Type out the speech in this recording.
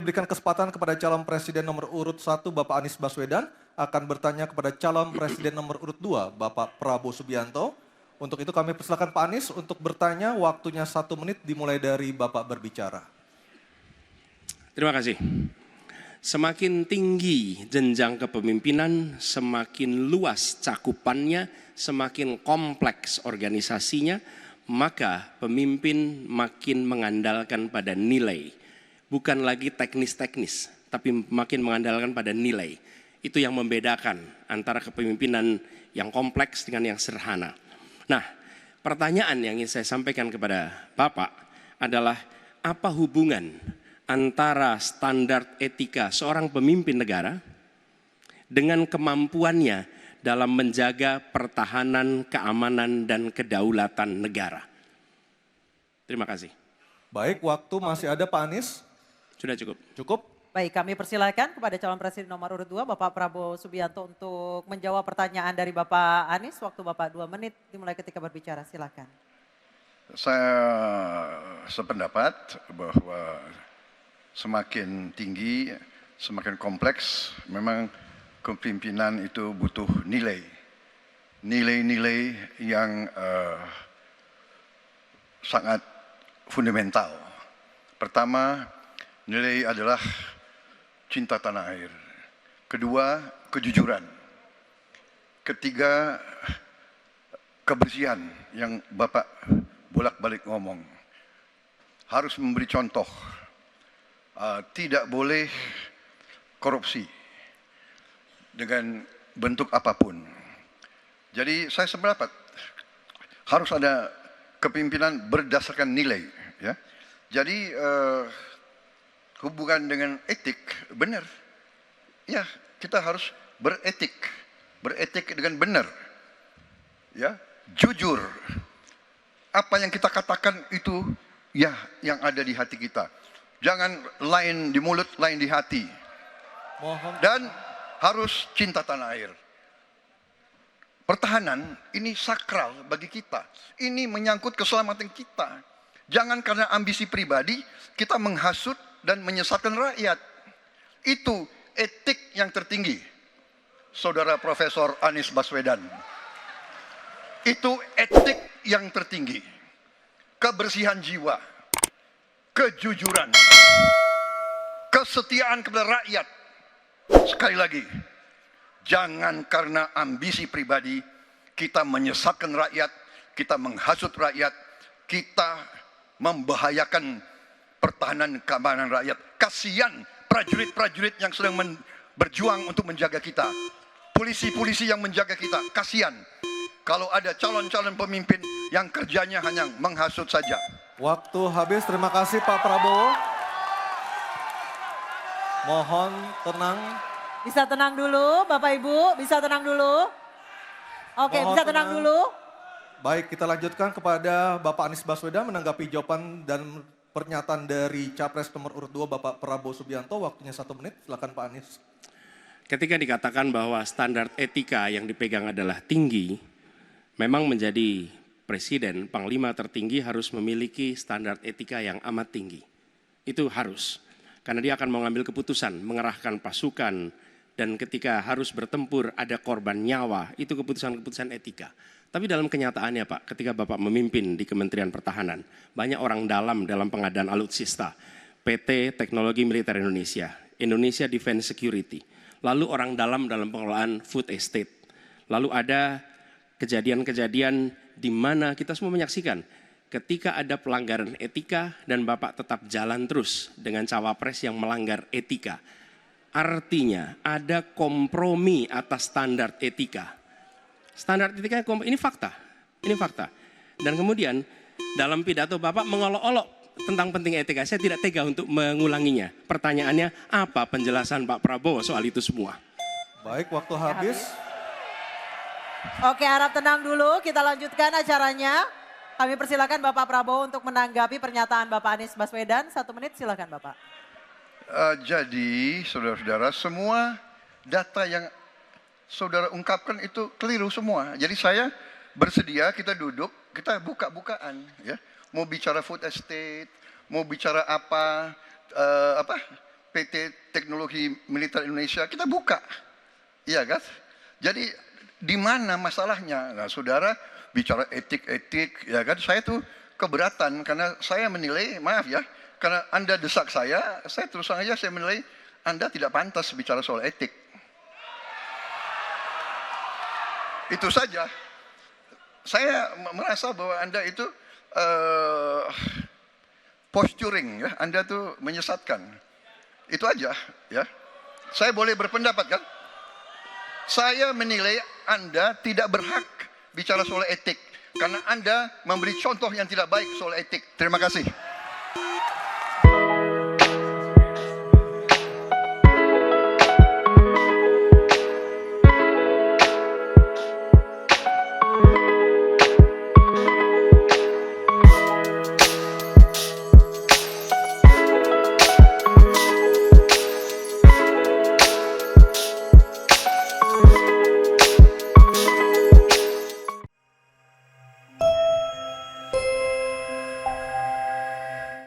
berikan kesempatan kepada calon presiden nomor urut 1 Bapak Anies Baswedan akan bertanya kepada calon presiden nomor urut 2 Bapak Prabowo Subianto. Untuk itu kami persilakan Pak Anies untuk bertanya, waktunya 1 menit dimulai dari Bapak berbicara. Terima kasih. Semakin tinggi jenjang kepemimpinan, semakin luas cakupannya, semakin kompleks organisasinya, maka pemimpin makin mengandalkan pada nilai. Bukan lagi teknis-teknis, tapi makin mengandalkan pada nilai. Itu yang membedakan antara kepemimpinan yang kompleks dengan yang sederhana. Nah, pertanyaan yang ingin saya sampaikan kepada Bapak adalah apa hubungan antara standar etika seorang pemimpin negara dengan kemampuannya dalam menjaga pertahanan, keamanan, dan kedaulatan negara. Terima kasih. Baik, waktu masih ada Pak Anies. Sudah cukup. Cukup? Baik, kami persilakan kepada calon presiden nomor urut 2 Bapak Prabowo Subianto untuk menjawab pertanyaan dari Bapak Anies. Waktu Bapak 2 menit dimulai ketika berbicara, silakan. Saya sependapat bahwa semakin tinggi, semakin kompleks, memang kepemimpinan itu butuh nilai. Nilai-nilai yang sangat fundamental. Pertama, nilai adalah cinta tanah air. Kedua, kejujuran. Ketiga, kebersihan yang Bapak bolak-balik ngomong. Harus memberi contoh. Tidak boleh korupsi dengan bentuk apapun. Jadi saya sependapat harus ada kepemimpinan berdasarkan nilai. Ya. Jadi hubungan dengan etik, benar. Ya, kita harus beretik dengan benar. Ya, jujur. Apa yang kita katakan itu ya yang ada di hati kita. Jangan lain di mulut, lain di hati. Dan harus cinta tanah air. Pertahanan ini sakral bagi kita. Ini menyangkut keselamatan kita. Jangan karena ambisi pribadi kita menghasut dan menyesatkan rakyat. Itu etik yang tertinggi, Saudara Profesor Anies Baswedan. Itu etik yang tertinggi. Kebersihan jiwa, kejujuran, kesetiaan kepada rakyat. Sekali lagi, jangan karena ambisi pribadi kita menyesatkan rakyat, kita menghasut rakyat, kita membahayakan pertahanan keamanan rakyat. Kasihan prajurit-prajurit yang sedang berjuang untuk menjaga kita. Polisi-polisi yang menjaga kita. Kasihan kalau ada calon-calon pemimpin yang kerjanya hanya menghasut saja. Waktu habis, terima kasih Pak Prabowo. Mohon tenang. Bisa tenang dulu Bapak Ibu, bisa tenang dulu. Oke, Mohon bisa tenang dulu. Baik, kita lanjutkan kepada Bapak Anies Baswedan menanggapi jawaban dan pernyataan dari Capres nomor urut 2 Bapak Prabowo Subianto. Waktunya 1 menit, silakan Pak Anies. Ketika dikatakan bahwa standar etika yang dipegang adalah tinggi, memang menjadi presiden, panglima tertinggi harus memiliki standar etika yang amat tinggi. Itu harus, karena dia akan mengambil keputusan, mengerahkan pasukan, dan ketika harus bertempur ada korban nyawa, itu keputusan-keputusan etika. Tapi dalam kenyataannya Pak, ketika Bapak memimpin di Kementerian Pertahanan, banyak orang dalam pengadaan alutsista, PT Teknologi Militer Indonesia, Indonesia Defense Security, lalu orang dalam pengelolaan food estate, lalu ada kejadian-kejadian di mana kita semua menyaksikan ketika ada pelanggaran etika dan Bapak tetap jalan terus dengan cawapres yang melanggar etika. Artinya ada kompromi atas standar etika. Standar etika ini fakta, ini fakta. Dan kemudian dalam pidato Bapak mengolok-olok tentang penting etika. Saya tidak tega untuk mengulanginya. Pertanyaannya, apa penjelasan Pak Prabowo soal itu semua? Baik, waktu habis. Oke, harap tenang dulu, kita lanjutkan acaranya. Kami persilakan Bapak Prabowo untuk menanggapi pernyataan Bapak Anies Baswedan. 1 menit, silakan Bapak. Jadi, saudara-saudara, semua data yang saudara ungkapkan itu keliru semua. Jadi saya bersedia kita duduk, kita buka-bukaan, ya. Mau bicara food estate, mau bicara apa, PT Teknologi Militer Indonesia, kita buka. Iya kan? Jadi di mana masalahnya? Nah, saudara bicara etik-etik, ya kan? Saya tuh keberatan karena saya menilai, maaf ya, karena Anda desak saya terus terang aja saya menilai Anda tidak pantas bicara soal etik. Itu saja. Saya merasa bahwa Anda itu posturing, ya. Anda tuh menyesatkan. Itu aja, ya. Saya boleh berpendapat kan? Saya menilai Anda tidak berhak bicara soal etik karena Anda memberi contoh yang tidak baik soal etik. Terima kasih.